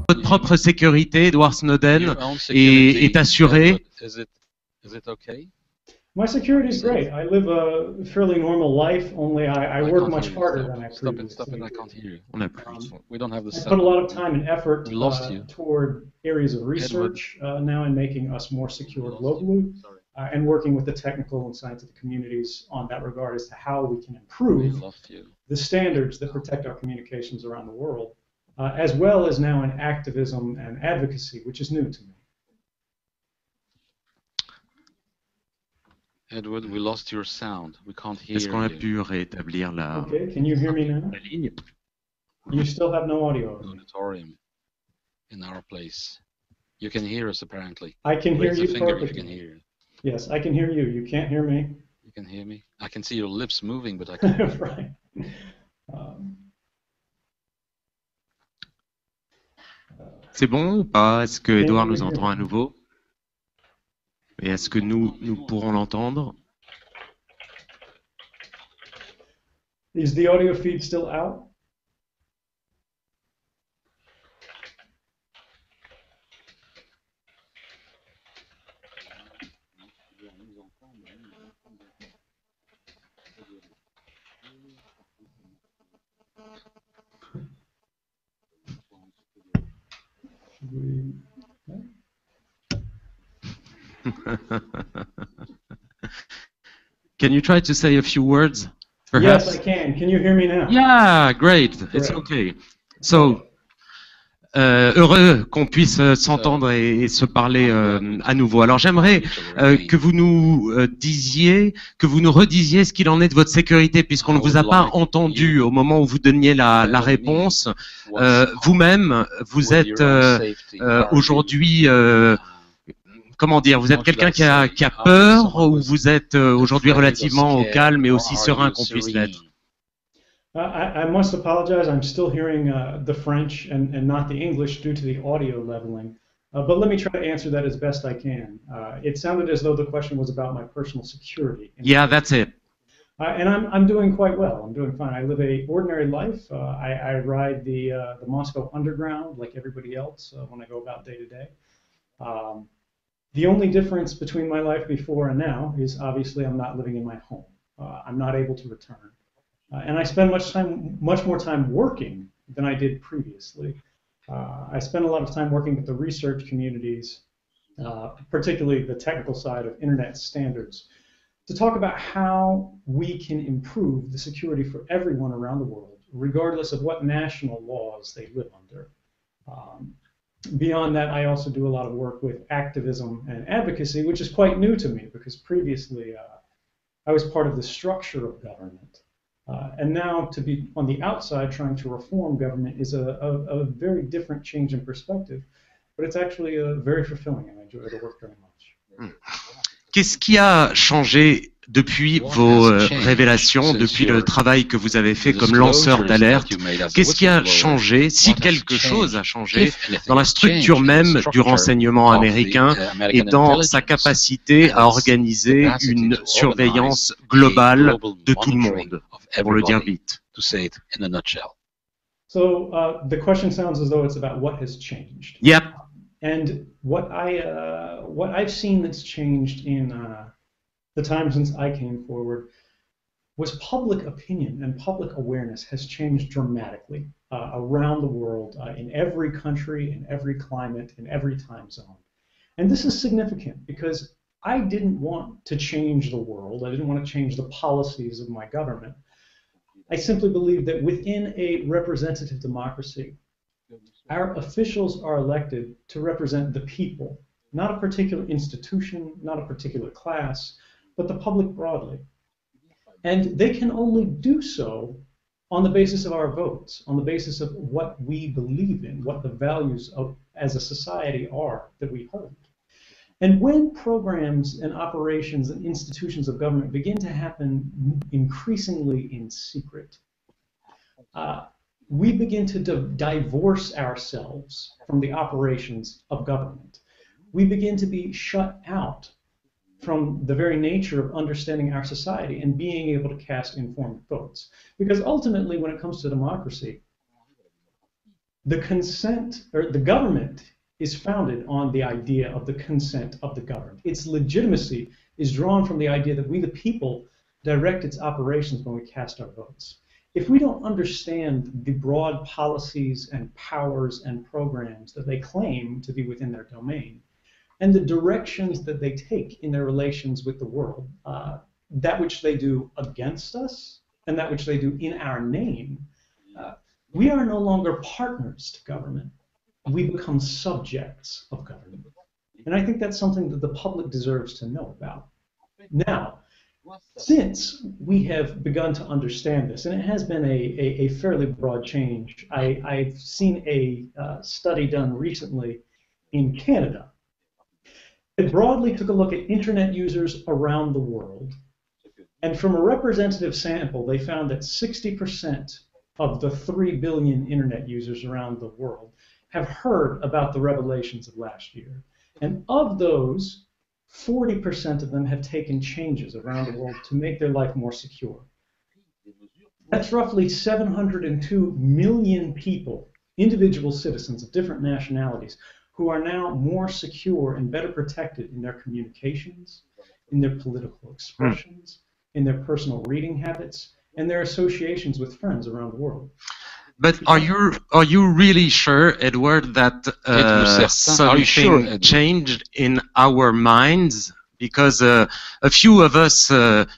Votre propre sécurité, Edward Snowden, est assurée. My security is great. I live a fairly normal life, only I work much harder than I previously did. I can't hear you. On a plus. We don't have the I sound. put a lot of time and effort We lost you. toward areas of research now in making us more secure globally, and working with the technical and scientific communities on that regard as to how we can We improve lost you. the standards that protect our communications around the world, as well as now in activism and advocacy, which is new to me. Edward, we lost your sound. We can't hear Est-ce qu'on a you. pu rétablir la Okay, can you hear me now? ligne? You still have no audio. Auditorium in our place. You can hear us apparently. I can hear Raise a you finger if you can perfectly. hear. Yes, I can hear you. You can't hear me. You can hear me. I can see your lips moving, but I can't. Right. C'est bon ou pas? Est-ce que Edouard nous hear entend me? à nouveau? Et est-ce que nous pourrons l'entendre? Is the audio feed still out? Should we... Can you try to say a few words? Yes, Perhaps? I can. Can you hear me now? Yeah, great. It's Great. okay. So, heureux qu'on puisse s'entendre et se parler à nouveau. Alors, j'aimerais que vous nous redisiez ce qu'il en est de votre sécurité, puisqu'on ne vous a pas entendu au moment où vous donniez la réponse. Vous-même, vous êtes aujourd'hui, comment dire, vous êtes quelqu'un qui a peur, ou vous êtes aujourd'hui relativement au calme et aussi serein qu'on puisse l'être? I must apologize. I'm still hearing the French and not the English due to the audio leveling. But let me try to answer that as best I can. It sounded as though the question was about my personal security. Yeah, that's it. And I'm doing quite well. I'm doing fine. I live an ordinary life. I ride the Moscow Underground like everybody else when I go about day to day. The only difference between my life before and now is obviously I'm not living in my home. I'm not able to return. And I spend much more time working than I did previously. I spend a lot of time working with the research communities, particularly the technical side of internet standards, to talk about how we can improve the security for everyone around the world, regardless of what national laws they live under. Beyond that, I also do a lot of work with activism and advocacy, which is quite new to me because previously I was part of the structure of government. And now to be on the outside trying to reform government is a very different change in perspective, but it's actually very fulfilling and I enjoy the work very much. Qu'est-ce qui a changé depuis vos révélations, depuis le travail que vous avez fait comme lanceur d'alerte? Qu'est-ce qui a changé, si quelque chose a changé, dans la structure même du renseignement américain et dans sa capacité à organiser une surveillance globale de tout le monde, pour le dire vite? So the question sounds as though it's about what has changed. Yep. And what I've seen that's changed in the time since I came forward was public opinion and public awareness has changed dramatically around the world, in every country, in every climate, in every time zone. And this is significant because I didn't want to change the world. I didn't want to change the policies of my government. I simply believe that within a representative democracy, our officials are elected to represent the people, not a particular institution, not a particular class, but the public broadly. And they can only do so on the basis of our votes, on the basis of what we believe in, what the values of as a society are that we hold. And when programs and operations and institutions of government begin to happen increasingly in secret, we begin to divorce ourselves from the operations of government. We begin to be shut out from the very nature of understanding our society and being able to cast informed votes. Because ultimately, when it comes to democracy, the consent, or the government is founded on the idea of the consent of the governed. Its legitimacy is drawn from the idea that we, the people, direct its operations when we cast our votes. If we don't understand the broad policies and powers and programs that they claim to be within their domain, and the directions that they take in their relations with the world, that which they do against us and that which they do in our name, we are no longer partners to government. We become subjects of government. And I think that's something that the public deserves to know about. Now, since we have begun to understand this, and it has been a fairly broad change, I've seen a study done recently in Canada. It broadly took a look at internet users around the world. And from a representative sample, they found that 60% of the 3 billion internet users around the world have heard about the revelations of last year. And of those, 40% of them have taken changes around the world to make their life more secure. That's roughly 702 million people, individual citizens of different nationalities, who are now more secure and better protected in their communications, in their political expressions, in their personal reading habits, and their associations with friends around the world. But are you really sure, Edward, that something changed in our minds? Because a few of us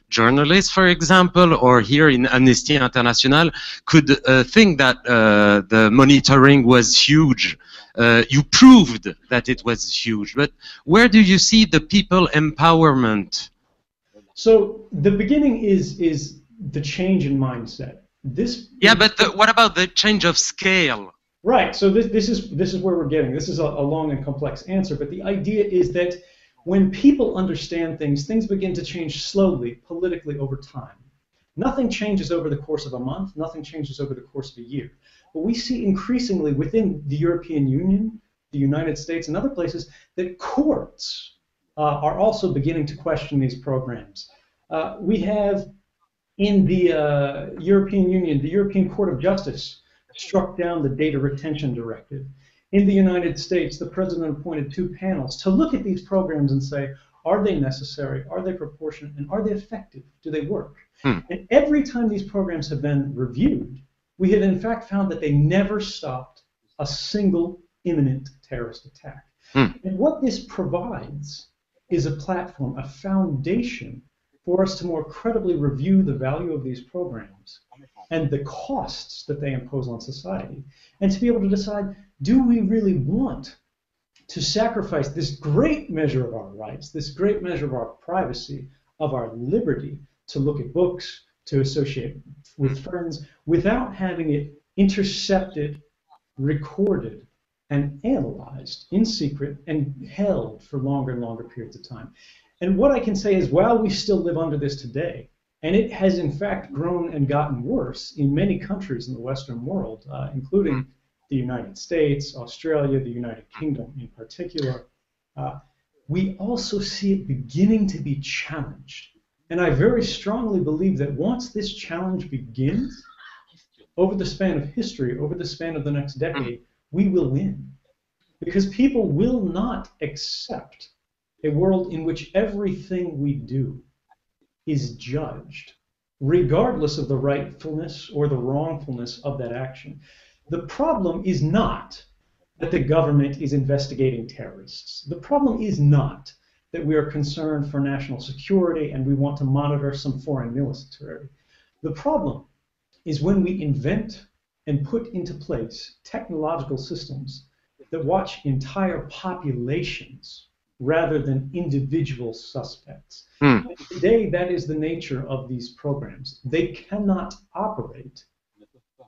journalists, for example, or here in Amnesty International, could think that the monitoring was huge. You proved that it was huge. But where do you see the people empowerment? So the beginning is the change in mindset. But what about the change of scale? Right. So this is where we're getting. This is a long and complex answer, but the idea is that when people understand things, things begin to change slowly, politically, over time. Nothing changes over the course of a month. Nothing changes over the course of a year. But we see increasingly within the European Union, the United States, and other places that courts are also beginning to question these programs. We have in the European Union, the European Court of Justice struck down the Data Retention Directive. In the United States, the president appointed 2 panels to look at these programs and say, are they necessary, are they proportionate, and are they effective? Do they work? And every time these programs have been reviewed, we have in fact found that they never stopped a single imminent terrorist attack. And what this provides is a platform, a foundation for us to more credibly review the value of these programs and the costs that they impose on society, and to be able to decide, do we really want to sacrifice this great measure of our rights, this great measure of our privacy, of our liberty to look at books, to associate with friends, without having it intercepted, recorded, and analyzed in secret and held for longer and longer periods of time. And what I can say is, while we still live under this today, and it has in fact grown and gotten worse in many countries in the Western world, including the United States, Australia, the United Kingdom in particular, we also see it beginning to be challenged. And I very strongly believe that once this challenge begins, over the span of history, over the span of the next decade, we will win. Because people will not accept a world in which everything we do is judged, regardless of the rightfulness or the wrongfulness of that action. The problem is not that the government is investigating terrorists. The problem is not that we are concerned for national security and we want to monitor some foreign military. The problem is when we invent and put into place technological systems that watch entire populations rather than individual suspects. Today, that is the nature of these programs. They cannot operate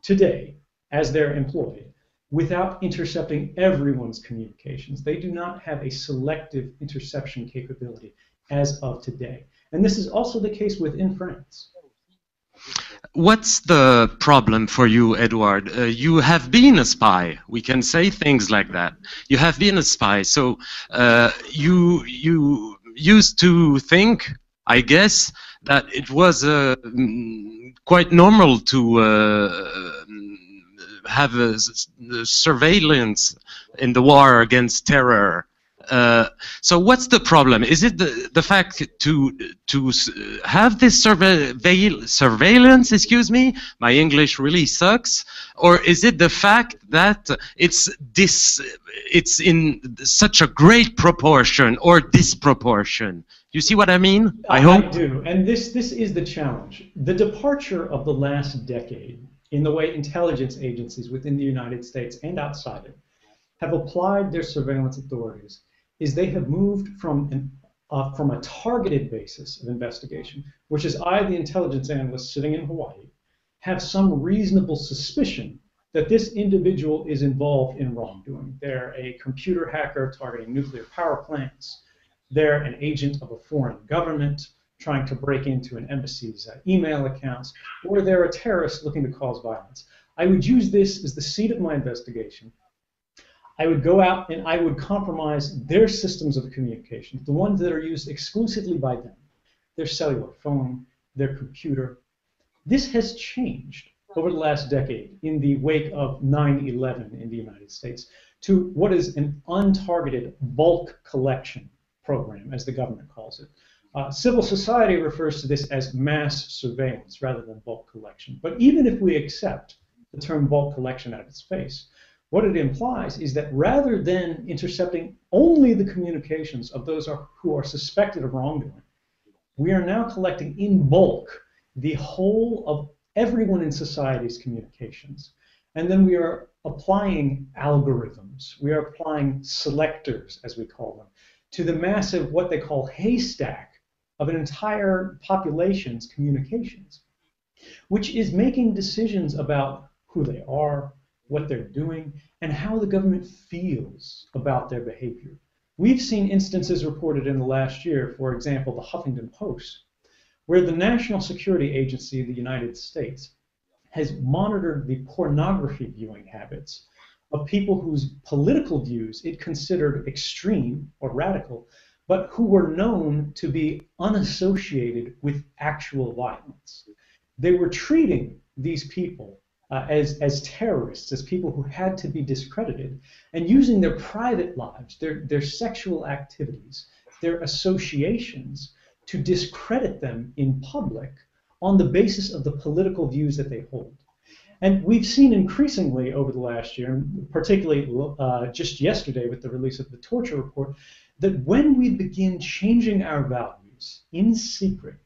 today as they're employed without intercepting everyone's communications. They do not have a selective interception capability as of today. And this is also the case within France. What's the problem for you, Edward? You have been a spy. We can say things like that. You have been a spy, so you used to think, I guess, that it was quite normal to have surveillance in the war against terror. So what's the problem? Is it the fact to have this surveillance? Excuse me, my English really sucks. Or is it the fact that it's in such a great proportion or disproportion? You see what I mean? I hope. I do, and this is the challenge. The departure of the last decade in the way intelligence agencies within the United States and outside it have applied their surveillance authorities is they have moved from a targeted basis of investigation, which is I, the intelligence analyst sitting in Hawaii, have some reasonable suspicion that this individual is involved in wrongdoing. They're a computer hacker targeting nuclear power plants. They're an agent of a foreign government trying to break into an embassy's email accounts, or they're a terrorist looking to cause violence. I would use this as the seat of my investigation. I would go out and I would compromise their systems of communication, the ones that are used exclusively by them, their cellular phone, their computer. This has changed over the last decade in the wake of 9/11 in the United States to what is an untargeted bulk collection program, as the government calls it. Civil society refers to this as mass surveillance rather than bulk collection. But even if we accept the term bulk collection at its face, what it implies is that rather than intercepting only the communications of those who are suspected of wrongdoing, we are now collecting in bulk the whole of everyone in society's communications. And then we are applying algorithms. We are applying selectors, as we call them, to the massive, what they call haystack of an entire population's communications, which is making decisions about who they are, what they're doing, and how the government feels about their behavior. We've seen instances reported in the last year, for example, the Huffington Post, where the National Security Agency of the United States has monitored the pornography viewing habits of people whose political views it considered extreme or radical, but who were known to be unassociated with actual violence. They were treating these people as terrorists, as people who had to be discredited, and using their private lives, their sexual activities, their associations to discredit them in public on the basis of the political views that they hold. And we've seen increasingly over the last year, particularly just yesterday with the release of the torture report, that when we begin changing our values in secret,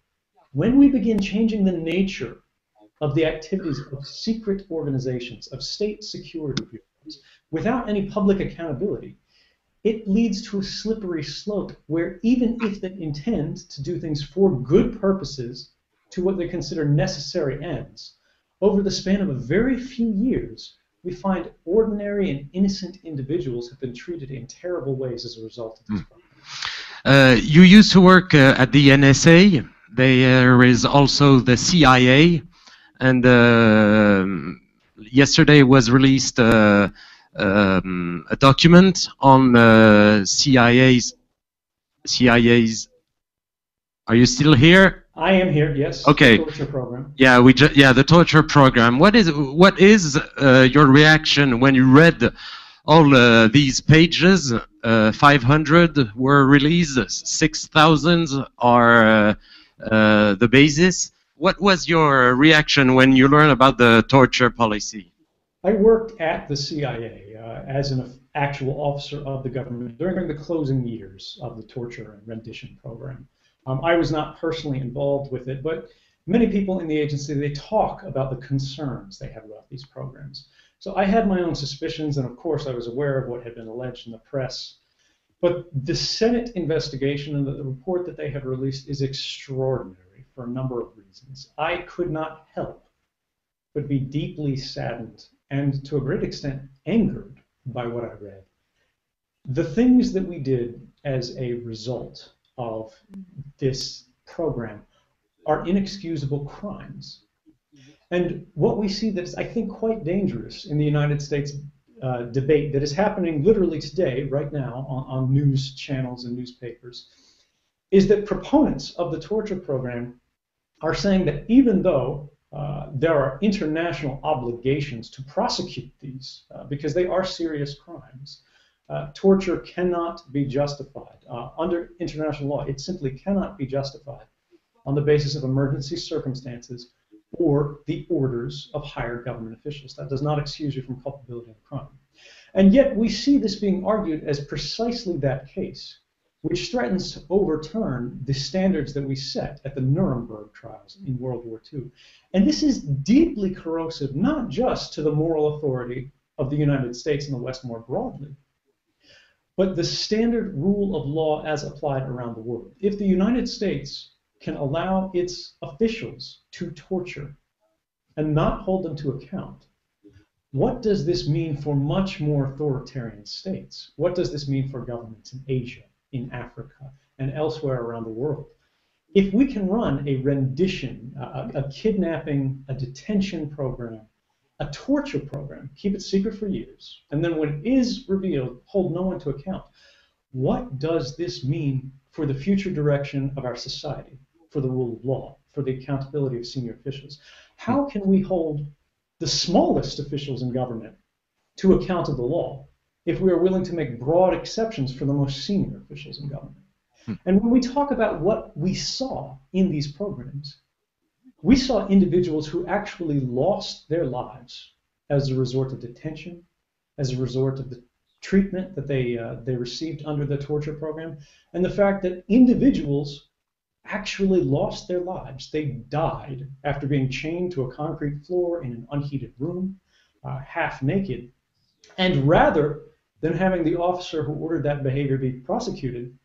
when we begin changing the nature of the activities of secret organizations, of state security bureaus, without any public accountability, it leads to a slippery slope where even if they intend to do things for good purposes to what they consider necessary ends, over the span of a very few years, we find ordinary and innocent individuals have been treated in terrible ways as a result of this problem. You used to work at the NSA. There is also the CIA. And yesterday was released a document on CIA's. Are you still here? I am here. Yes. Okay. The torture program. Yeah, the torture program. What is your reaction when you read all these pages? 500 were released. 6,000 are the basis. What was your reaction when you learned about the torture policy? I worked at the CIA as an actual officer of the government during the closing years of the torture and rendition program. I was not personally involved with it, but many people in the agency, they talk about the concerns they have about these programs. So I had my own suspicions, and of course I was aware of what had been alleged in the press. But the Senate investigation and the report that they have released is extraordinary for a number of reasons. I could not help but be deeply saddened and to a great extent angered by what I read. The things that we did as a result of this program are inexcusable crimes. And what we see that is, I think, quite dangerous in the United States debate that is happening literally today, right now, on news channels and newspapers, is that proponents of the torture program are saying that even though there are international obligations to prosecute these because they are serious crimes. Torture cannot be justified. Under international law, it simply cannot be justified on the basis of emergency circumstances or the orders of higher government officials. That does not excuse you from culpability of crime. And yet we see this being argued as precisely that case, which threatens to overturn the standards that we set at the Nuremberg trials in World War II. And this is deeply corrosive, not just to the moral authority of the United States and the West more broadly, but the standard rule of law as applied around the world. If the United States can allow its officials to torture and not hold them to account, what does this mean for much more authoritarian states? What does this mean for governments in Asia, in Africa, and elsewhere around the world? If we can run a rendition, a kidnapping, a detention program, a torture program, keep it secret for years, and then when it is revealed, hold no one to account, what does this mean for the future direction of our society, for the rule of law, for the accountability of senior officials? How can we hold the smallest officials in government to account of the law if we are willing to make broad exceptions for the most senior officials in government? And when we talk about what we saw in these programs, we saw individuals who actually lost their lives as a result of detention, as a result of the treatment that they received under the torture program, and the fact that individuals actually lost their lives. They died after being chained to a concrete floor in an unheated room, half naked. And rather than having the officer who ordered that behavior be prosecuted,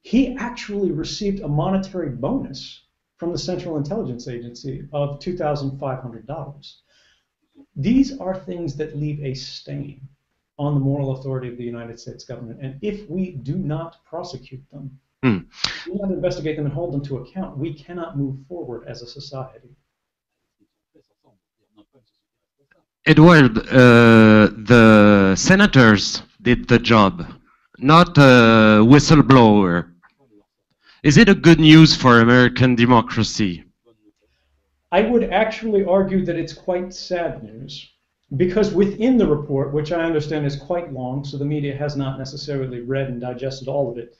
he actually received a monetary bonus from the Central Intelligence Agency of $2,500. These are things that leave a stain on the moral authority of the United States government. And if we do not prosecute them, do not investigate them and hold them to account, we cannot move forward as a society. Edward, the senators did the job, not a whistleblower. Is it a good news for American democracy? I would actually argue that it's quite sad news, because within the report, which I understand is quite long, so the media has not necessarily read and digested all of it,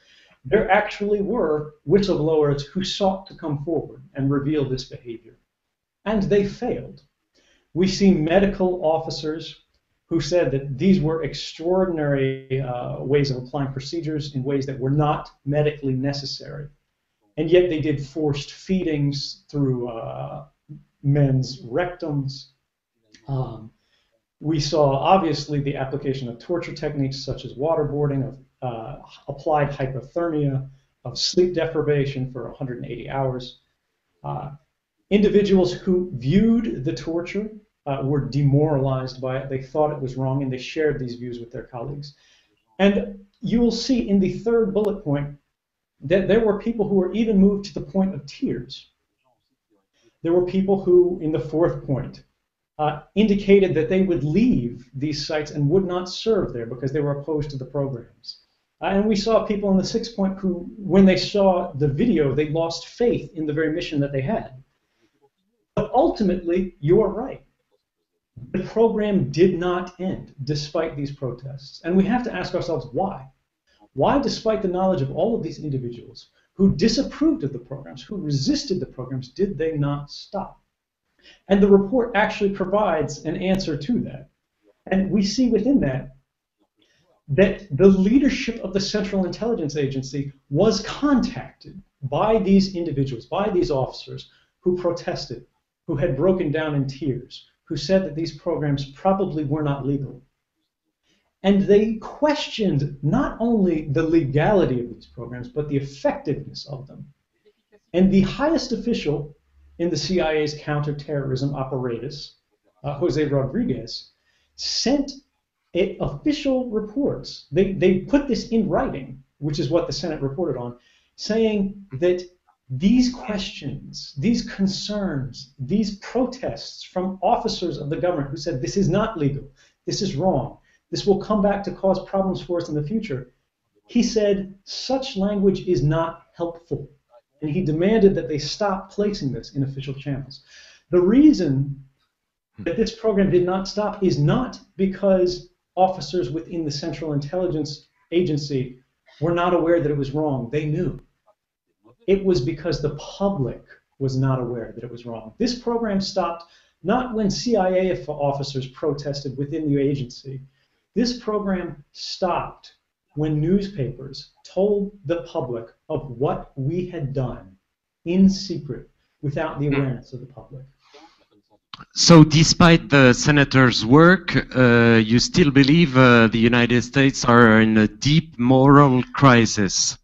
there actually were whistleblowers who sought to come forward and reveal this behavior, and they failed. We see medical officers who said that these were extraordinary ways of applying procedures in ways that were not medically necessary. And yet they did forced feedings through men's rectums. We saw, obviously, the application of torture techniques such as waterboarding, of applied hypothermia, of sleep deprivation for 180 hours. Individuals who viewed the torture were demoralized by it. They thought it was wrong, and they shared these views with their colleagues. And you will see in the third bullet point that there were people who were even moved to the point of tears. There were people who, in the fourth point, indicated that they would leave these sites and would not serve there because they were opposed to the programs. And we saw people in the sixth point who, when they saw the video, they lost faith in the very mission that they had. But ultimately, you're right. The program did not end despite these protests. And we have to ask ourselves why. Why, despite the knowledge of all of these individuals who disapproved of the programs, who resisted the programs, did they not stop? And the report actually provides an answer to that. And we see within that the leadership of the Central Intelligence Agency was contacted by these individuals, by these officers who protested, who had broken down in tears, who said that these programs probably were not legal. And they questioned not only the legality of these programs, but the effectiveness of them. And the highest official in the CIA's counterterrorism apparatus, Jose Rodriguez, sent official reports. They put this in writing, which is what the Senate reported on, saying that these questions, these concerns, these protests from officers of the government who said this is not legal, this is wrong, this will come back to cause problems for us in the future, he said such language is not helpful. And he demanded that they stop placing this in official channels. The reason that this program did not stop is not because officers within the Central Intelligence Agency were not aware that it was wrong. They knew. It was because the public was not aware that it was wrong. This program stopped not when CIA officers protested within the agency. This program stopped when newspapers told the public of what we had done in secret without the awareness of the public. So despite the senator's work, you still believe the United States are in a deep moral crisis?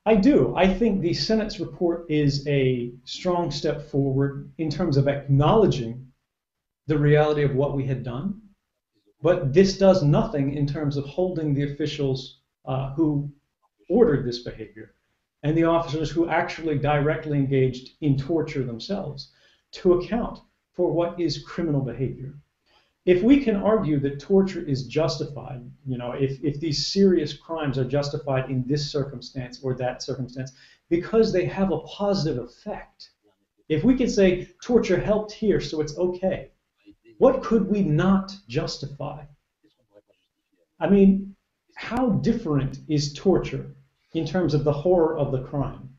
I do. I think the Senate's report is a strong step forward in terms of acknowledging the reality of what we had done. But this does nothing in terms of holding the officials who ordered this behavior and the officers who actually directly engaged in torture themselves to account for what is criminal behavior. If we can argue that torture is justified, you know, if these serious crimes are justified in this circumstance or that circumstance because they have a positive effect, if we can say torture helped here so it's okay, what could we not justify? I mean, how different is torture in terms of the horror of the crime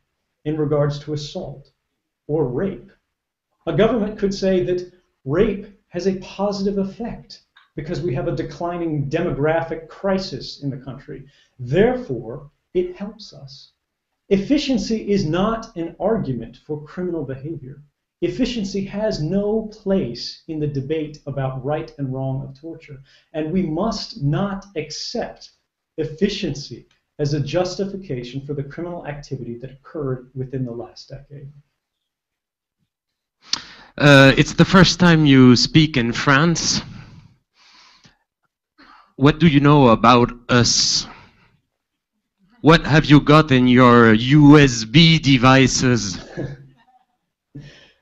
in regards to assault or rape? A government could say that rape has a positive effect because we have a declining demographic crisis in the country. Therefore, it helps us. Efficiency is not an argument for criminal behavior. Efficiency has no place in the debate about right and wrong of torture. And we must not accept efficiency as a justification for the criminal activity that occurred within the last decade. It's the first time you speak in France. What do you know about us? What have you got in your USB devices?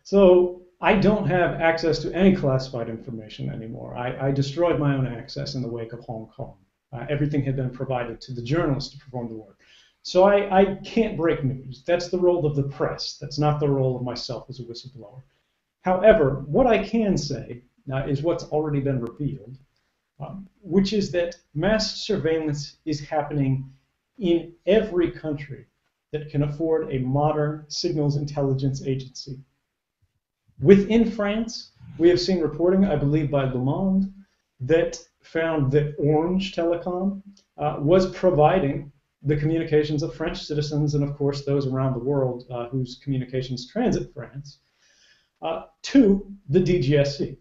So I don't have access to any classified information anymore. I destroyed my own access in the wake of Hong Kong. Everything had been provided to the journalists to perform the work. So I can't break news. That's the role of the press. That's not the role of myself as a whistleblower. However, what I can say is what's already been revealed, which is that mass surveillance is happening in every country that can afford a modern signals intelligence agency. Within France, we have seen reporting, I believe by Le Monde, that found that Orange Telecom was providing the communications of French citizens and, of course, those around the world whose communications transit France, to the DGSC.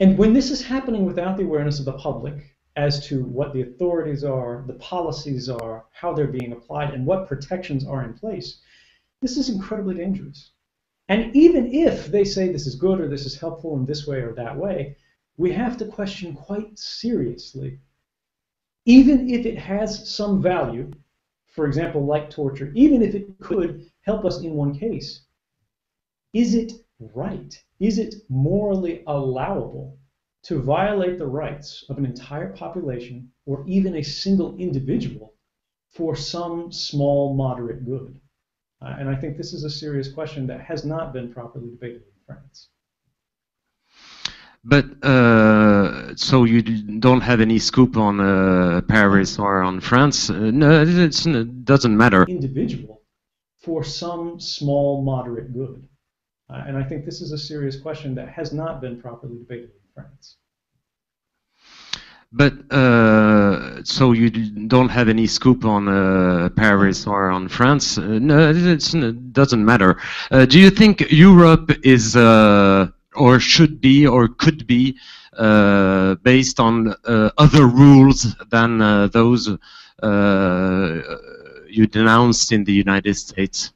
And when this is happening without the awareness of the public as to what the authorities are, the policies are, how they're being applied, and what protections are in place, this is incredibly dangerous. And even if they say this is good or this is helpful in this way or that way, we have to question quite seriously, even if it has some value, for example, like torture, even if it could help us in one case, is it right? Is it morally allowable to violate the rights of an entire population or even a single individual for some small, moderate good? And I think this is a serious question that has not been properly debated in France. But so you don't have any scoop on Paris or on France? No, it doesn't matter. Individual for some small, moderate good. And I think this is a serious question that has not been properly debated in France. But so you don't have any scoop on Paris or on France? No, it doesn't matter. Do you think Europe is or should be or could be based on other rules than those you denounced in the United States?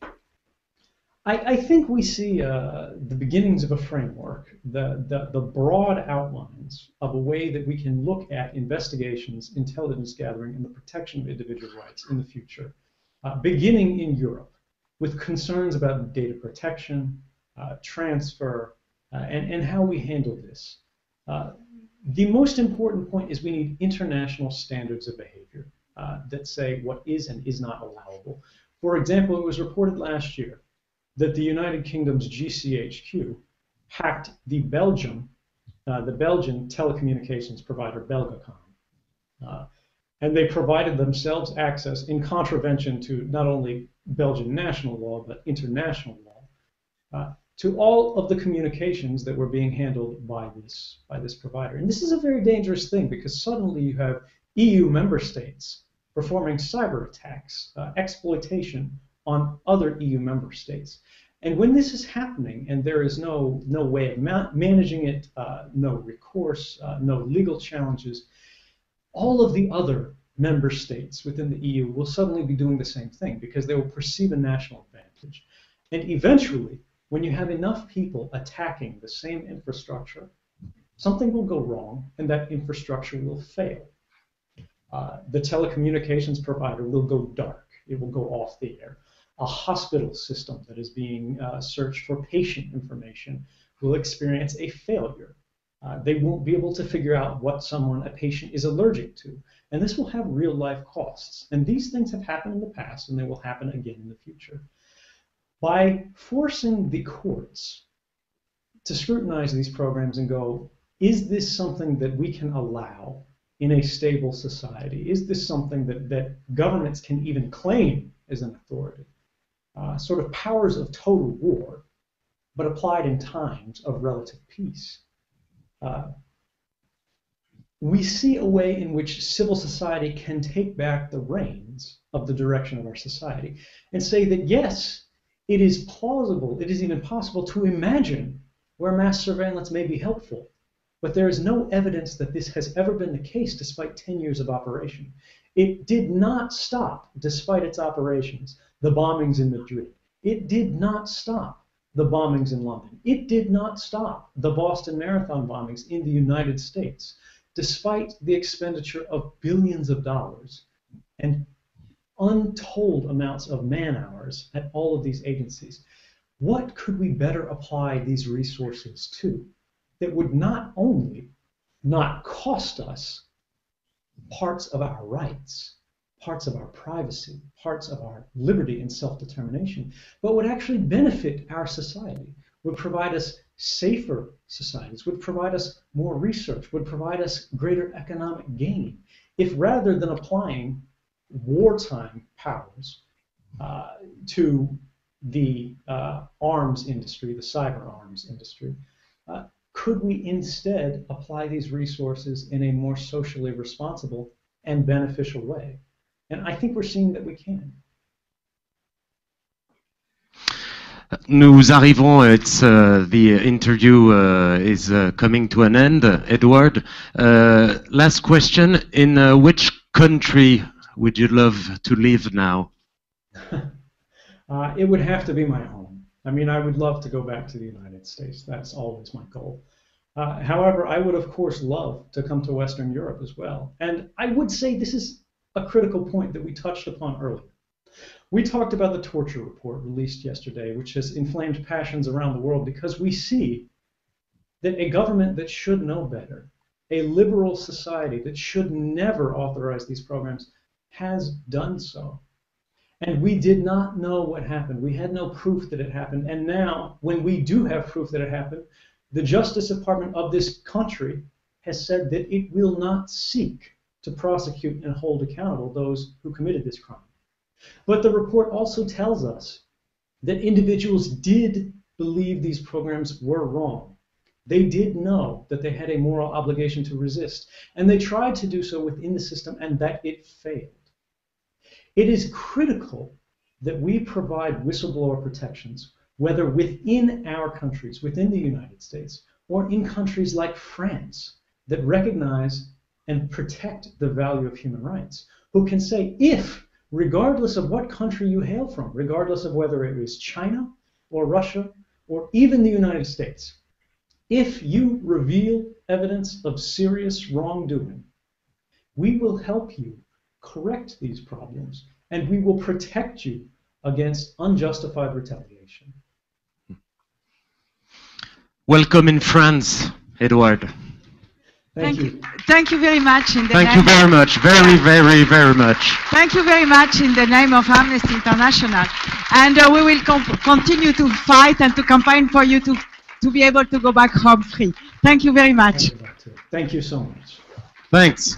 I think we see the beginnings of a framework, the broad outlines of a way that we can look at investigations, intelligence gathering, and the protection of individual rights in the future, beginning in Europe, with concerns about data protection, transfer, and how we handle this. The most important point is we need international standards of behavior that say what is and is not allowable. For example, it was reported last year that the United Kingdom's GCHQ hacked the Belgian telecommunications provider Belgacom. And they provided themselves access in contravention to not only Belgian national law, but international law, to all of the communications that were being handled by this provider. And this is a very dangerous thing, because suddenly you have EU member states performing cyber attacks, exploitation on other EU member states. And when this is happening and there is no way of managing it, no recourse, no legal challenges, all of the other member states within the EU will suddenly be doing the same thing, because they will perceive a national advantage. And eventually, when you have enough people attacking the same infrastructure, something will go wrong and that infrastructure will fail. The telecommunications provider will go dark. It will go off the air. A hospital system that is being searched for patient information will experience a failure. They won't be able to figure out what a patient is allergic to. And this will have real life costs. And these things have happened in the past, and they will happen again in the future. By forcing the courts to scrutinize these programs and go, is this something that we can allow in a stable society? Is this something that governments can even claim as an authority? Sort of powers of total war, but applied in times of relative peace. We see a way in which civil society can take back the reins of the direction of our society and say that, yes, it is plausible, it is even possible to imagine where mass surveillance may be helpful, but there is no evidence that this has ever been the case despite 10 years of operation. It did not stop, despite its operations, the bombings in Madrid. It did not stop the bombings in London. It did not stop the Boston Marathon bombings in the United States, despite the expenditure of billions of dollars and untold amounts of man-hours at all of these agencies. What could we better apply these resources to that would not only not cost us parts of our rights, parts of our privacy, parts of our liberty and self-determination, but would actually benefit our society, would provide us safer societies, would provide us more research, would provide us greater economic gain, if rather than applying wartime powers to the arms industry, the cyber arms industry, could we instead apply these resources in a more socially responsible and beneficial way? And I think we're seeing that we can. Nous arrivons, the interview is coming to an end. Edward, last question. In which country would you love to live now? It would have to be my home. I mean, I would love to go back to the United States. That's always my goal. However, I would, of course, love to come to Western Europe as well. And I would say this is a critical point that we touched upon earlier. We talked about the torture report released yesterday, which has inflamed passions around the world because we see that a government that should know better, a liberal society that should never authorize these programs, has done so. And we did not know what happened. We had no proof that it happened. And now, when we do have proof that it happened, the Justice Department of this country has said that it will not seek to prosecute and hold accountable those who committed this crime. But the report also tells us that individuals did believe these programs were wrong. They did know that they had a moral obligation to resist, and they tried to do so within the system, and that it failed. It is critical that we provide whistleblower protections, whether within our countries, within the United States, or in countries like France, that recognize and protect the value of human rights, who can say, if, regardless of what country you hail from, regardless of whether it is China or Russia or even the United States, if you reveal evidence of serious wrongdoing, we will help you correct these problems, and we will protect you against unjustified retaliation. Welcome in France, Edward. Thank you. Thank you very much. Thank you very much. Very, very, very much. Thank you very much in the name of Amnesty International. And we will continue to fight and to campaign for you to to be able to go back home free. Thank you very much. Thank you so much. Thanks.